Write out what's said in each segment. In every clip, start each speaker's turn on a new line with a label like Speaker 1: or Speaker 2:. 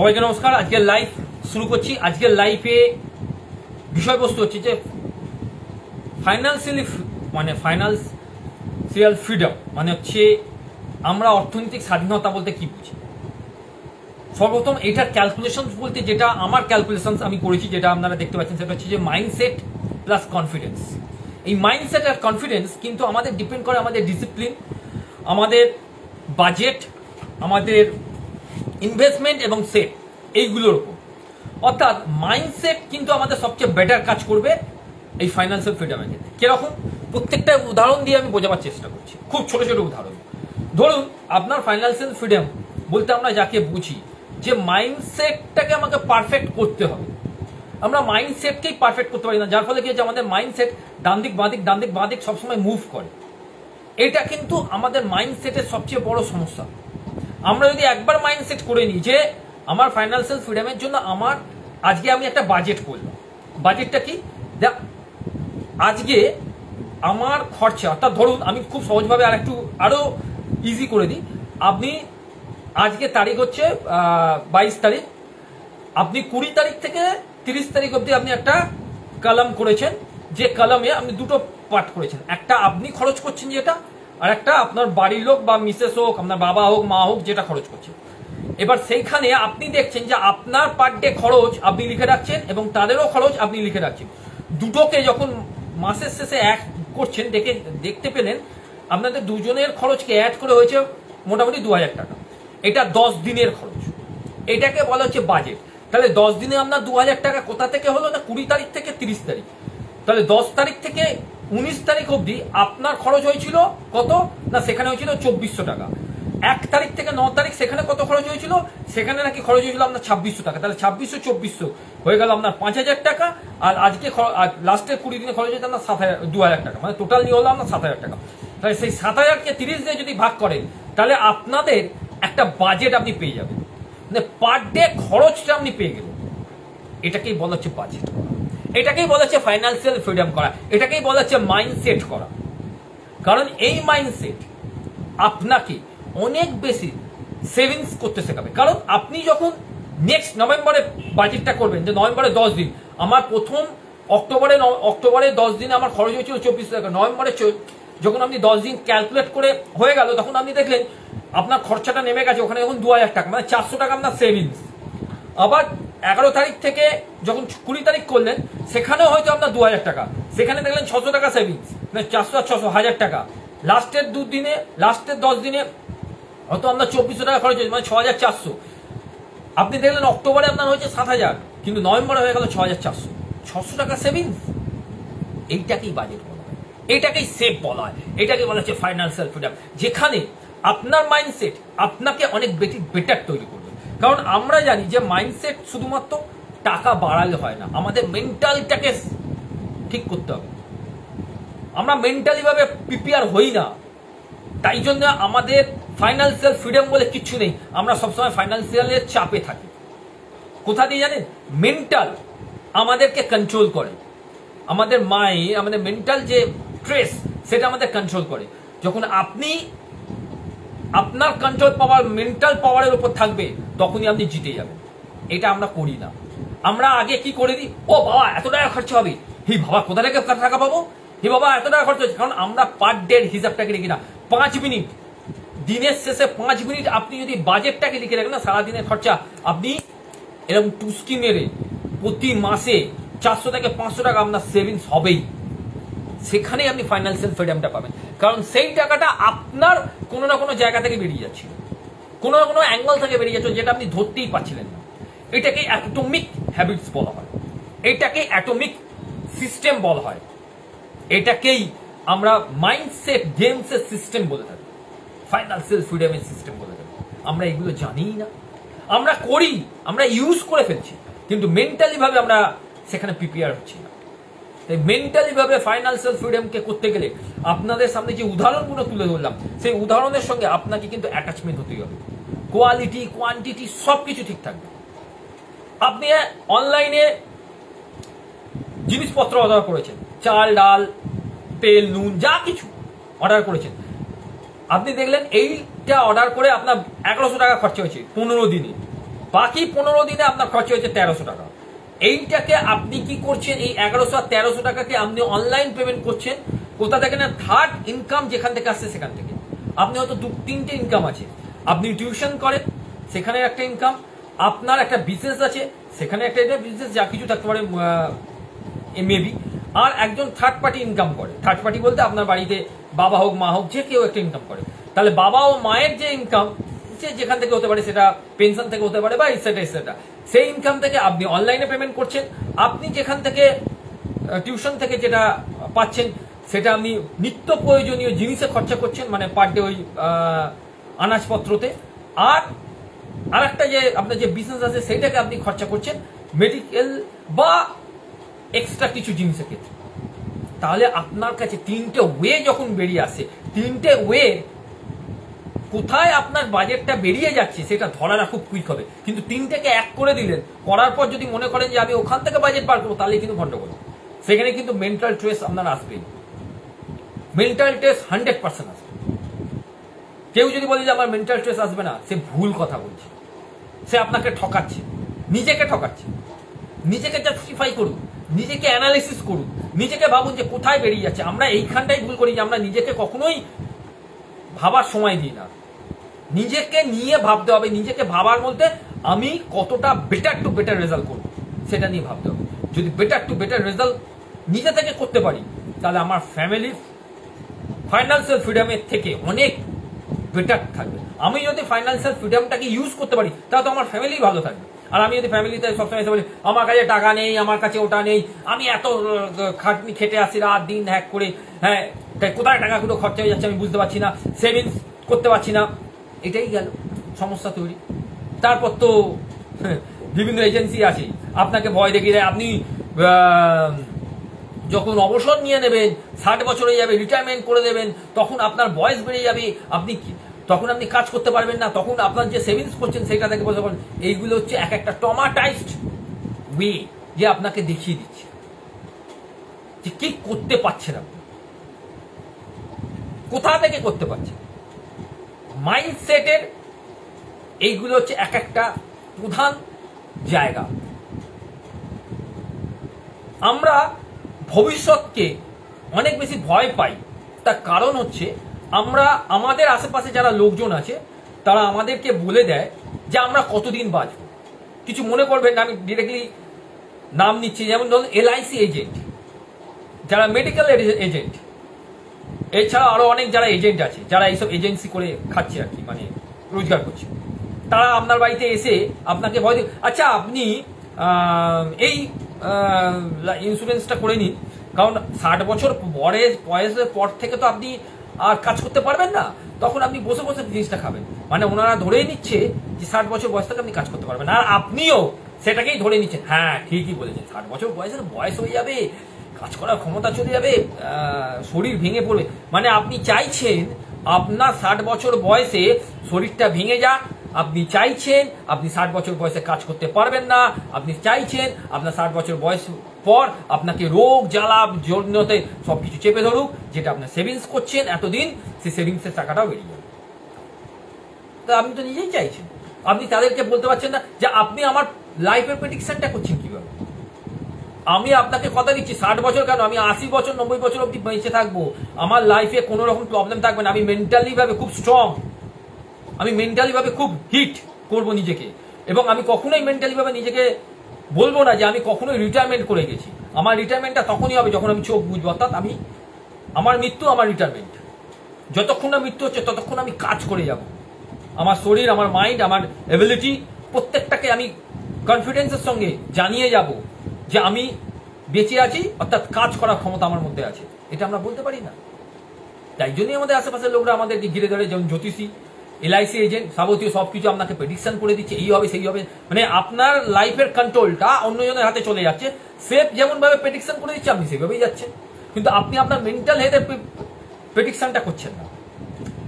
Speaker 1: সবাইকে নমস্কার। আজকের লাইভ শুরু করছি। আজকের লাইভে বিষয়বস্তু হচ্ছে যে ফাইন্যান্সিয়াল ফ্রিডম মানে হচ্ছে আমরা অর্থনৈতিক স্বাধীনতা বলতে কি বুঝি। সর্বপ্রথম এটার ক্যালকুলেশন বলতে যেটা আমার ক্যালকুলেশন আমি করেছি, যেটা আপনারা দেখতে পাচ্ছেন, সেটা হচ্ছে যে মাইন্ডসেট প্লাস কনফিডেন্স। এই মাইন্ডসেট আর কনফিডেন্স কিন্তু আমাদের ডিপেন্ড করে আমাদের ডিসিপ্লিন, আমাদের বাজেট, আমাদের ইনভেস্টমেন্ট এবং সেট, এইগুলোর উপর। অর্থাৎ মাইন্ডসেট কিন্তু আমাদের সবচেয়ে বেটার কাজ করবে এই ফাইন্যান্সিয়াল ফ্রিডমের ক্ষেত্রে। কিরকম? প্রত্যেকটা উদাহরণ দিয়ে আমি বোঝাবার চেষ্টা করছি, খুব ছোট ছোট উদাহরণ। ধরুন আপনার ফাইন্যান্সিয়াল ফ্রিডম বলতে আমরা যাকে বুঝি যে মাইন্ডসেটটাকে আমাকে পারফেক্ট করতে হবে। আমরা মাইন্ডসেটকেই পারফেক্ট করতে পারি না, যার ফলে কি হচ্ছে আমাদের মাইন্ডসেট ডান দিক বাঁ দিক সবসময় মুভ করে। এটা কিন্তু আমাদের মাইন্ডসেটের সবচেয়ে বড় সমস্যা। আমরা যদি একবার মাইন্ডসেট করে নিই যে আমার ফাইন্যান্সিয়াল ফ্রিডমের জন্য আজকে আমি একটা বাজেট করলাম। বাজেটটা কি? আজকে আমার খরচা, অর্থাৎ ধরুন আমি খুব সহজভাবে আরো ইজি করে দিই। আপনি আজকে তারিখ হচ্ছে 22 তারিখ, আপনি 20 তারিখ থেকে 30 তারিখ অবধি আপনি একটা কলাম করেছেন, যে কলামে আপনি দুটো পার্ট করেছেন। একটা আপনি খরচ করছেন যেটা, আর একটা আপনার বাড়ির লোক বা মিসেস হোক, আপনার বাবা হোক, মা হোক, যেটা খরচ করছে। এবার সেইখানে আপনি দেখছেন যে আপনার পার ডে খরচ আপনি লিখে রাখছেন এবং তাদেরও খরচ আপনি লিখে রাখছেন। দুটোকে যখন মাসের শেষে এক করছেন, দেখতে পেলেন আপনাদের দুজনের খরচকে অ্যাড করে হয়েছে মোটামুটি 2000 টাকা। এটা 10 দিনের খরচ। এটাকে বলা হচ্ছে বাজেট। তাহলে 10 দিনে আপনার 2000 টাকা কোথা থেকে হলো? না 20 তারিখ থেকে 30 তারিখ। তাহলে 10 তারিখ থেকে 19 তারিখ অবধি আপনার খরচ হয়েছিল কত? না সেখানে হয়েছিল 2400 টাকা। 1 তারিখ থেকে 9 তারিখ সেখানে কত খরচ হয়েছিল? সেখানে নাকি খরচ হয়েছিল আপনার 2600 টাকা। তাহলে 2600 হয়ে গেল আপনার 5000 টাকা। আর আজকে লাস্টের 20 দিনে খরচ হয়েছে আপনার 2000 টাকা, মানে টোটাল নিয়ে হলো আপনার 7000 টাকা। তাহলে সেই 7000কে 30 দিয়ে যদি ভাগ করেন, তাহলে আপনাদের একটা বাজেট আপনি পেয়ে যাবেন, মানে পার ডে খরচটা আপনি পেয়ে গেলেন। এটাকেই বলা হচ্ছে বাজেট করা, এটাকেই বলা হচ্ছে ফাইন্যান্সিয়াল ফ্রিডম করা, এটাকেই বলা হচ্ছে মাইন্ডসেট করা। কারণ এই মাইন্ডসেট আপনাকে অনেক বেশি সেভিংস করতে শেখাবে। কারণ আপনি যখন নেক্সট নভেম্বরে বাজেটটা করবেন, যে নভেম্বরে 10 দিন, আমার প্রথম অক্টোবরে 10 দিনে আমার খরচ হয়েছিল 2400 টাকা। নভেম্বরে যখন আপনি 10 দিন ক্যালকুলেট করে হয়ে গেল, তখন আপনি দেখলেন আপনার খরচাটা নেমে গেছে, ওখানে এখন 2000 টাকা, মানে 400 টাকা আপনার সেভিংস। আবার 11 তারিখ থেকে যখন 20 তারিখ করলেন, সেখানেও হয়তো আপনার 2000 টাকা, সেখানে দেখলেন 600 টাকা সেভিংস, মানে 400 আর 600 1000 টাকা। লাস্টের 10 দিনে হয়তো আপনার 2400 টাকা খরচ হয়েছে, মানে 6400। আপনি দেখলেন অক্টোবরে আপনার হয়েছে 7000, কিন্তু নভেম্বরে হয়ে গেল 6400, 600 টাকা সেভিংস। এইটাকেই বাজেট বলা হয়, এইটাকেই সেভ বলা হয়, এটাকে বলা হচ্ছে ফাইন্যান্সিয়াল ফ্রিডম, যেখানে আপনার মাইন্ডসেট আপনাকে অনেক বেটার তৈরি করবে। কারণ আমরা জানি যে মাইন্ডসেট শুধুমাত্র টাকা বাড়ালে হয় না, আমাদের মেন্টালটাকে ঠিক করতে হবে। আমরা মেন্টালি ভাবে প্রিপেয়ার হই না, তাই জন্য আমাদের ফাইন্যান্সিয়াল ফ্রিডম বলে কিছু নেই। আমরা সবসময় ফাইন্যান্সিয়ালের চাপে থাকি। কোথা দিয়ে জানেন? মেন্টাল আমাদেরকে কন্ট্রোল করে, আমাদের আমাদের মেন্টাল যে স্ট্রেস, সেটা আমাদের কন্ট্রোল করে। যখন আপনি আপনার কন্ট্রোল পাওয়ার মেন্টাল পাওয়ারের উপর থাকবে, তখনই আপনি জিতে যাবেন। এটা আমরা করি না। আমরা আগে কি করে দিই, ও বাবা এত টাকা খরচা হবে, হি বাবা কোথা থেকে টাকা পাবো, হি বাবা এত টাকা খরচা হচ্ছে। কারণ আমরা পার ডে হিসাবটাকে লিখি না। 5 মিনিট, দিনের শেষে 5 মিনিট আপনি যদি বাজেটটাকে লিখে রাখেন না, সারাদিনের খরচা আপনি এরকম টুস্কি মেরে প্রতি মাসে 400 থেকে 500 টাকা আপনার সেভিংস হবেই। সেখানেই আপনি ফাইন্যান্সিয়াল ফ্রিডমটা পাবেন। কারণ সেই টাকাটা আপনার কোনো না কোনো জায়গা থেকে বেরিয়ে যাচ্ছে, কোনো না কোনো অ্যাঙ্গেল থেকে বেরিয়ে যাচ্ছে, যেটা আপনি ধরতেই পারছিলেন না। এটাকে অ্যাটমিক হ্যাবিটস বলা হয়, এটাকে অ্যাটমিক সিস্টেম বলা হয়, এটাকেই আমরা মাইন্ডসেট গেমসের সিস্টেম বলে থাকি, ফাইন্যান্সিয়াল ফ্রিডমের সিস্টেম বলে থাকি। আমরা এগুলো জানিই না, আমরা করি, আমরা ইউজ করে ফেলছি, কিন্তু মেন্টালি ভাবে আমরা সেখানে প্রিপেয়ার হচ্ছি না। তাই মেন্টালি ভাবে ফাইন্যান্সিয়াল ফ্রিডমকে করতে গেলে আপনাদের সামনে যে উদাহরণগুলো তুলে ধরলাম, সেই উদাহরণের সঙ্গে আপনাকে কিন্তু অ্যাটাচমেন্ট হতেই হবে। কোয়ালিটি কোয়ান্টিটি সবকিছু ঠিক থাকবে। আপনি অনলাইনে জিনিসপত্র অর্ডার করেছেন, চাল ডাল তেল নুন যা কিছু অর্ডার করেছেন, আপনি দেখলেন এইটা অর্ডার করে আপনার 1100 টাকা খরচা হয়েছে 15 দিনে। বাকি 15 দিনে আপনার খরচা হয়েছে 1300 টাকা। এইটাকে আপনি কি করছেন, এই 1100 আর 1300 টাকাকে আপনি অনলাইন পেমেন্ট করছেন কোথা থেকে না, থার্ড ইনকাম যেখান থেকে আসছে সেখান থেকে। আপনি হয়তো 2-3টে ইনকাম আছে, আপনি টিউশন করেন সেখানে একটা ইনকাম, আপনার একটা বিজনেস আছে সেখানে একটা বিজনেস, যা কিছু থাকতে পারে মেবি, আর একজন থার্ড পার্টি ইনকাম করে। থার্ড পার্টি বলতে আপনার বাড়িতে বাবা হোক মা হোক যে কেউ একটা ইনকাম করে। তাহলে বাবা ও মায়ের যে ইনকাম যেখান থেকে হতে পারে, সেটা পেনশন থেকে হতে পারে বা এটসেট্রা এটসেট্রা, সেই ইনকাম থেকে আপনি অনলাইনে পেমেন্ট করছেন। আপনি যেখান থেকে টিউশন থেকে যেটা পাচ্ছেন সেটা আপনি নিত্য প্রয়োজনীয় জিনিসে খরচা করছেন, মানে পার ডে ওই আনাজপত্রতে। আর একটা যে আপনার যে বিজনেস আছে সেটাকে আপনি খরচা করছেন মেডিকেল বা এক্সট্রা কিছু জিনিসের ক্ষেত্রে। তাহলে আপনার কাছে 3টে ওয়ে যখন বেরিয়ে আসে, 3টে ওয়ে কোথায় আপনার বাজেটটা বেরিয়ে যাচ্ছে সেটা ধরাটা খুব কুইক হবে। কিন্তু 3টেকে এক করে দিলেন, করার পর যদি মনে করেন যে আমি ওখান থেকে বাজেট বার করবো, তাহলে কিন্তু গন্ডগোল। সেখানে কিন্তু মেন্টাল স্ট্রেস আপনার আসবেই, মেন্টাল স্ট্রেস 100% আসবে। কেউ যদি বলে যে আমার মেন্টাল স্ট্রেস আসবে না, সে ভুল কথা বলছে, সে আপনাকে ঠকাচ্ছে, নিজেকে ঠকাচ্ছে। নিজেকে জাস্টিফাই করুন, নিজেকে অ্যানালিসিস করুন, নিজেকে ভাবুন যে কোথায় বেরিয়ে যাচ্ছে। আমরা এইখানটাই ভুল করি যে আমরা নিজেকে কখনোই ভাবার সময় দিই না। নিজেকে নিয়ে ভাবতে হবে, নিজেকে ভাবার মধ্যে আমি কতটা বেটার টু বেটার রেজাল্ট করব সেটা নিয়ে ভাবতে হবে। যদি বেটার টু বেটার রেজাল্ট নিজে থেকে করতে পারি, তাহলে আমার ফ্যামিলি ফাইন্যান্সিয়াল ফ্রিডমের থেকে অনেক বেটার থাকবে। আমি যদি ফাইন্যান্সিয়াল ফ্রিডমটাকে ইউজ করতে পারি, তাহলে তো আমার ফ্যামিলি ভালো থাকবে। আর আমি যদি ফ্যামিলিতে সবসময় এসে বলি আমার কাছে টাকা নেই, আমার কাছে ওটা নেই, আমি এত খাটনি খেটে আসি রাত দিন হ্যাক করে, হ্যাঁ তাই কোথায় টাকাগুলো খরচা হয়ে যাচ্ছে আমি বুঝতে পারছি না, সেভিংস করতে পারছি না, এটাই গেল সমস্যা তৈরি। তারপর তো বিভিন্ন এজেন্সি আছে আপনাকে ভয় দেখিয়ে দেয়। আপনি যখন অবসর নিয়ে নেবেন, 60 বছর হয়ে যাবে, রিটায়ারমেন্ট করে দেবেন, তখন আপনার বয়স বেড়ে যাবে, তখন আপনি কাজ করতে পারবেন না, তখন আপনার যে সেভিংস করছেন সেটা থেকে বলতে পারবেন। এইগুলো হচ্ছে এক একটা ট্রমাটাইজড ওয়ে যে আপনাকে দেখিয়ে দিচ্ছে যে কি করতে পারছেন আপনি, কোথা থেকে করতে পারছেন। মাইন্ডসেটের এইগুলো হচ্ছে এক একটা প্রধান জায়গা। আমরা ভবিষ্যৎকে অনেক বেশি ভয় পাই, তার কারণ হচ্ছে আমরা আমাদের আশেপাশে যারা লোকজন আছে তারা আমাদেরকে বলে দেয় যে আমরা কতদিন বাঁচব। কিছু মনে করবেন না, আমি ডিরেক্টলি নাম নিচ্ছি, যেমন ধরুন LIC এজেন্ট, যারা মেডিকেল এজেন্ট, এছাড়া আরো অনেক যারা এজেন্ট আছে যারা এইসব এজেন্সি করে খাচ্ছে আর কি, মানে রোজগার করছে। তারা আপনার বাড়িতে এসে আপনাকে ভয় দিন, আচ্ছা আপনি এই ইন্স্যুরেন্সটা করে নিন, কারণ 60 বছর বয়সের পর থেকে তো আপনি আর কাজ করতে পারবেন না, তখন আপনি বসে বসে জিনিসটা খাবেন। মানে ওনারা ধরেই নিচ্ছে যে 60 বছর বয়স থেকে আপনি কাজ করতে পারবেন, আর আপনিও সেটাকেই ধরে নিচ্ছেন। হ্যাঁ ঠিকই বলেছেন, 60 বছর বয়স হয়ে যাবে, কাজ করার ক্ষমতা চলে যাবে, শরীর ভেঙে পড়বে। মানে আপনি চাইছেন আপনার 60 বছর বয়সে শরীরটা ভেঙে যাক, আপনি চাইছেন আপনি 60 বছর বয়সে কাজ করতে পারবেন না, আপনি চাইছেন আপনার 60 বছর বয়স পর আপনাকে রোগ জ্বালা জন্যতে সবকিছু চেপে ধরুক, যেটা আপনার সেভিংস করছেন এতদিন সেই সেভিংসের টাকাটাও বেরিয়ে যাবে। তা আপনি তো নিজেই চাইছেন, আপনি তাদেরকে বলতে পারছেন না যে আপনি আমার লাইফের প্রেডিকশনটা করছেন কিভাবে। আমি আপনাকে কথা দিচ্ছি 60 বছর কেন, আমি 80 বছর 90 বছর অব্দি বেঁচে থাকবো, আমার লাইফে কোনো রকম প্রবলেম থাকবে না, আমি মেন্টালি ভাবে খুব স্ট্রং, আমি মেন্টালি ভাবে খুব হিট করবো নিজেকে, এবং আমি কখনোই মেন্টালি ভাবে নিজেকে বলবো না যে আমি কখনোই রিটায়ারমেন্ট করে গেছি। আমার রিটায়ারমেন্টটা তখনই হবে যখন আমি চোখ বুঝবো, অর্থাৎ আমি আমার মৃত্যু আমার রিটায়ারমেন্ট। যতক্ষণ না মৃত্যু হচ্ছে ততক্ষণ আমি কাজ করে যাব, আমার শরীর, আমার মাইন্ড, আমার এবিলিটি প্রত্যেকটাকে আমি কনফিডেন্সের সঙ্গে জানিয়ে যাব যে আমি বেঁচে আছি, অর্থাৎ কাজ করার ক্ষমতা আমার মধ্যে আছে। এটা আমরা বলতে পারি না, তাই জন্যই আমাদের আশেপাশের লোকরা আমাদেরকে ঘিরে ধরে, যেমন জ্যোতিষী, LIC এজেন্ট, যাবতীয় সবকিছু আপনাকে প্রেডিকশন করে দিচ্ছে, এই হবে সেই হবে। মানে আপনার লাইফের কন্ট্রোলটা অন্যজনের হাতে চলে যাচ্ছে। সেফ যেমন ভাবে প্রেডিকশন করে দিচ্ছে আপনি সেভাবেই যাচ্ছেন, কিন্তু আপনি আপনার মেন্টাল হেলথের প্রেডিকশনটা করছেন না।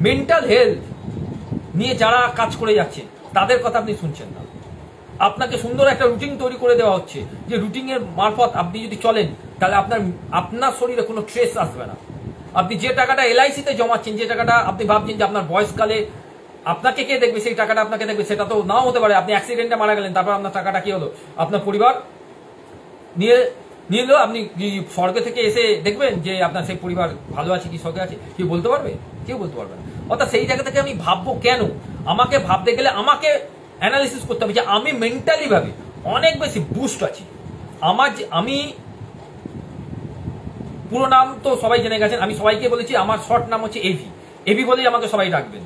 Speaker 1: মেন্টাল হেলথ নিয়ে যারা কাজ করে যাচ্ছে তাদের কথা আপনি শুনছেন না। আপনাকে সুন্দর একটা রুটিন তৈরি করে দেওয়া হচ্ছে, যে রুটিনের মারফত আপনি যদি চলেন তাহলে আপনার শরীরে কোনো স্ট্রেস আসবে না। আপনি যে টাকাটা LIC তে জমাচ্ছেন, যে টাকাটা আপনি ভাবছেন যে আপনার বয়সকালে আপনাকে কে দেখবে? সেই টাকাটা আপনাকে দেখবে সেটা তো নাও হতে পারে। আপনি অ্যাক্সিডেন্টে মারা গেলেন, তারপর আপনার টাকাটা কি হলো? আপনার পরিবার নিয়ে নিলো। আপনি স্বর্গ থেকে এসে দেখবেন যে আপনার সেই পরিবার ভালো আছে কি স্বর্গে আছে, কেউ বলতে পারবে? কেউ বলতে পারবে না। অর্থাৎ সেই জায়গা থেকে আমি ভাববো কেন? আমাকে ভাবতে গেলে আমাকে অ্যানালিসিস করতে হবে যে আমি মেন্টালি ভাবে অনেক বেশি বুস্ট আছি। আমি পুরো নাম তো সবাই জেনে গেছেন, আমি সবাইকে বলেছি আমার শর্ট নাম হচ্ছে এভি। এভি বলেই আমাকে সবাই ডাকবেন,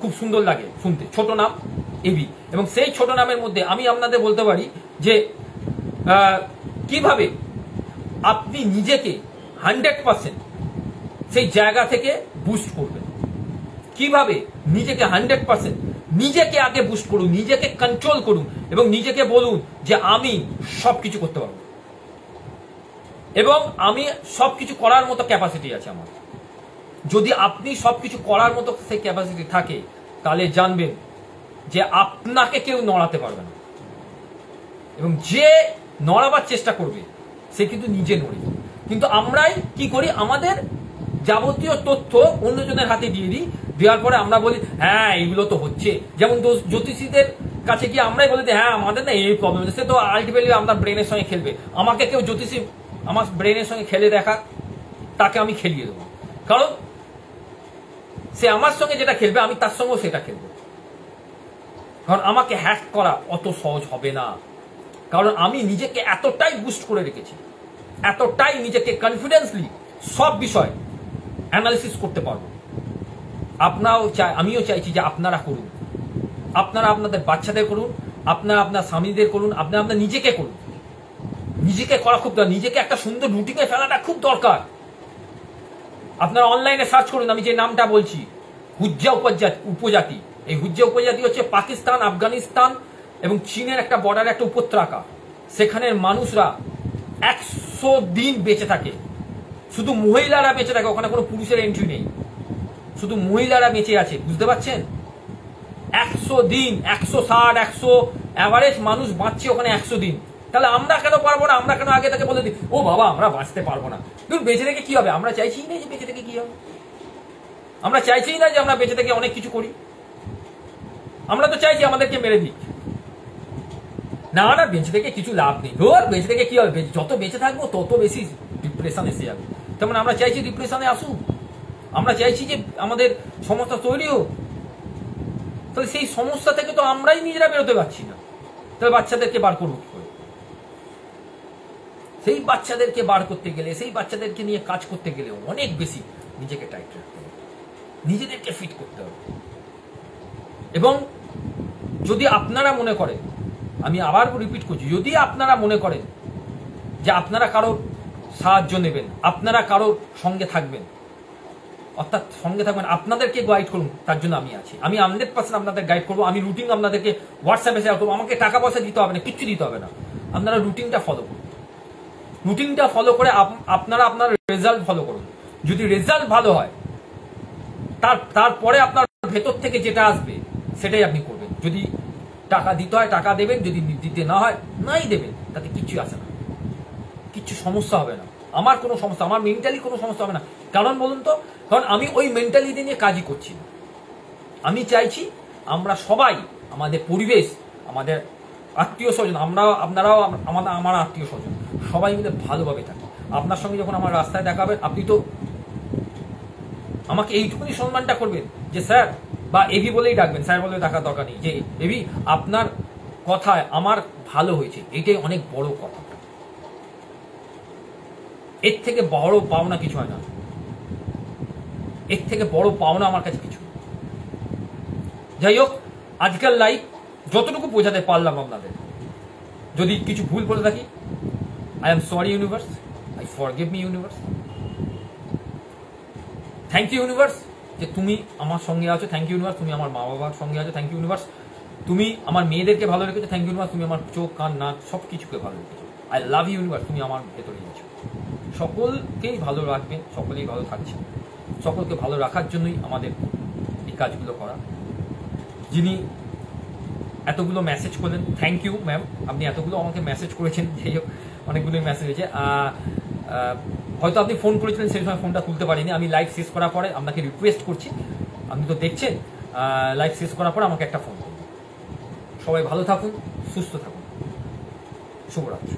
Speaker 1: খুব সুন্দর লাগে শুনতে, ছোট নাম এভি। এবং সেই ছোট নামের মধ্যে আমি আপনাদের বলতে পারি যে কিভাবে আপনি নিজেকে 100% সেই জায়গা থেকে বুস্ট করবেন। কিভাবে নিজেকে 100% নিজেকে আগে বুস্ট করুন, নিজেকে কন্ট্রোল করুন এবং নিজেকে বলুন যে আমি সবকিছু করতে পারবো এবং আমি সবকিছু করার মতো ক্যাপাসিটি আছে আমার। যদি আপনি সবকিছু করার মতো সেই ক্যাপাসিটি থাকে তাহলে জানবেন যে আপনাকে কেউ নড়াতে পারবে না এবং যে নড়াবার চেষ্টা করবে সে কিন্তু নিজে নড়ে। কিন্তু আমরাই কি করি? আমাদের যাবতীয় তথ্য অন্যজনের হাতে দিয়ে দিই, দেওয়ার পরে আমরা বলি হ্যাঁ এইগুলো তো হচ্ছে। যেমন জ্যোতিষীদের কাছে গিয়ে আমরাই বলি হ্যাঁ আমাদের না এই প্রবলেম হচ্ছে। সে তো আলটিমেটলি আপনার ব্রেনের সঙ্গে খেলবে। আমাকে কেউ জ্যোতিষী আমার ব্রেনের সঙ্গে খেলে দেখা, তাকে আমি খেলিয়ে দেবো, কারণ সে আমার সঙ্গে যেটা খেলবে আমি তার সঙ্গেও সেটা খেলবো। কারণ আমাকে হ্যাক করা অত সহজ হবে না, কারণ আমি নিজেকে এতটাই বুস্ট করে রেখেছি, এতটাই নিজেকে কনফিডেন্সলি সব বিষয় অ্যানালিসিস করতে পারবো। আমিও চাইছি যে আপনারা করুন, আপনারা আপনাদের বাচ্চাদের করুন, আপনারা আপনার স্বামীদের করুন, আপনারা আপনার নিজেকে করুন। নিজেকে করা খুব দরকার, নিজেকে একটা সুন্দর রুটিনে ফেলাটা খুব দরকার। আপনারা অনলাইনে সার্চ করুন, আমি যে নামটা বলছি হুজ্জা উপজাতি। এই হুজ্জা উপজাতি হচ্ছে পাকিস্তান, আফগানিস্তান এবং চীনের একটা বর্ডারে একটা উপত্যকা। সেখানের মানুষরা 100 দিন বেঁচে থাকে, শুধু মহিলারা বেঁচে থাকে, ওখানে কোনো পুরুষের এন্ট্রি নেই, শুধু মহিলারা বেঁচে আছে। বুঝতে পারছেন? 100 দিন, 160, 100 অ্যাভারেজ মানুষ বাঁচছে ওখানে 100 দিন। তাহলে আমরা কেন পারবো না? আমরা কেন আগে থেকে বলে দিই ও বাবা আমরা বাঁচতে পারবো না? কিন্তু বেঁচে থেকে কি হবে? আমরা চাইছি না যে বেঁচে থেকে কি হবে, আমরা চাইছি না যে আমরা বেঁচে থেকে অনেক কিছু করি। আমরা তো চাইছি আমাদেরকে মেরে দিক। না না, বেঁচে থেকে কিছু লাভ নেই। ধর বেঁচে থেকে কি হবে? যত বেঁচে থাকবো তত বেশি ডিপ্রেশন এসে যাবে। তেমন আমরা চাইছি ডিপ্রেশনে আসুক, আমরা চাইছি যে আমাদের সমস্যা তৈরি হোক। তাহলে সেই সমস্যা থেকে তো আমরাই নিজেরা বেরোতে পারছি না, তাহলে বাচ্চাদেরকে বার করবো কি করে? সেই বাচ্চাদেরকে বার করতে গেলে, সেই বাচ্চাদেরকে নিয়ে কাজ করতে গেলে অনেক বেশি নিজেকে টাইট রাখতে হবে, নিজেদেরকে ফিট করতে হবে। এবং যদি আপনারা মনে করেন, আমি আবার রিপিট করছি, যদি আপনারা মনে করেন যে আপনারা কারোর সাহায্য নেবেন, আপনারা কারোর সঙ্গে থাকবেন, অর্থাৎ সঙ্গে থাকবেন, আপনাদেরকে গাইড করুন, তার জন্য আমি আছি। আমি 100% আপনাদের গাইড করবো। আমি রুটিন আপনাদেরকে হোয়াটসঅ্যাপে শেয়ার করবো। আমাকে টাকা পয়সা দিতে হবে না, কিচ্ছু দিতে হবে না। আপনারা রুটিনটা ফলো করুন, রুটিনটা ফলো করে আপনারা আপনার রেজাল্ট ফলো করুন। যদি রেজাল্ট ভালো হয় তারপরে আপনার ভেতর থেকে যেটা আসবে সেটাই আপনি করবেন। যদি টাকা দিতে হয় টাকা দেবেন, যদি দিতে না হয় নাই দেবেন, তাতে কিচ্ছু আসে না, কিচ্ছু সমস্যা হবে না। আমার কোনো সমস্যা, আমার মেন্টালি কোনো সমস্যা হবে না। কারণ বলুন তো, কারণ আমি ওই মেন্টালিটি নিয়ে কাজই করছি না। আমি চাইছি আমরা সবাই, আমাদের পরিবেশ, আমাদের আত্মীয় স্বজন, আপনারাও আমার আত্মীয় স্বজন, সবাই মিলে ভালোভাবে থাকি। আপনার সঙ্গে যখন আমার রাস্তায় দেখা হবে, আপনি তো আমাকে এইটুকুনি সম্মানটা করবেন যে স্যার, বা এভি বলেই ডাকবেন, স্যার বলে ডাকার দরকার নেই, যে এভি আপনার কথায় আমার ভালো হয়েছে, এইটাই অনেক বড় কথা। এর থেকে বড় পাওনা কিছু হয় না, এর থেকে বড় পাওনা আমার কাছে কিছু। যাই হোক, আজকাল লাইভ যতটুকু বোঝাতে পারলাম আপনাদের, যদি কিছু ভুল করে থাকি, I am sorry universe, I forgive me universe. Thank you universe যে তুমি আমার সঙ্গে আছো, থ্যাংক ইউ ইউনিভার্স তুমি আমার মা বাবার সঙ্গে আছো, থ্যাংক ইউ ইউনিভার্স তুমি আমার মেয়েদেরকে ভালো রেখেছো, থ্যাংক ইউ ইউনিভার্স তুমি আমার চোখ কান নাক সব কিছুকে ভালো রেখেছো। আই লাভ ইউ ইউনিভার্স, তুমি আমার ভেতরে আছো। সকলকেই ভালো রাখবেন, সকলেই ভালো থাকছে, সকলকে ভালো রাখার জন্যই আমাদের এই কাজগুলো করা। যিনি এতগুলো মেসেজ করলেন, থ্যাংক ইউ ম্যাম, আপনি এতগুলো আমাকে মেসেজ করেছেন। যাই হোক, অনেকগুলোই মেসেজ হয়েছে। হয়তো আপনি ফোন করেছিলেন, সেই সময় ফোনটা তুলতে পারিনি। আমি লাইভ শেষ করার পরে আপনাকে রিকোয়েস্ট করছি, আপনি তো দেখছেন, লাইভ শেষ করার পর আমাকে একটা ফোন করুন। সবাই ভালো থাকুন, সুস্থ থাকুন, শুভরাত্রি।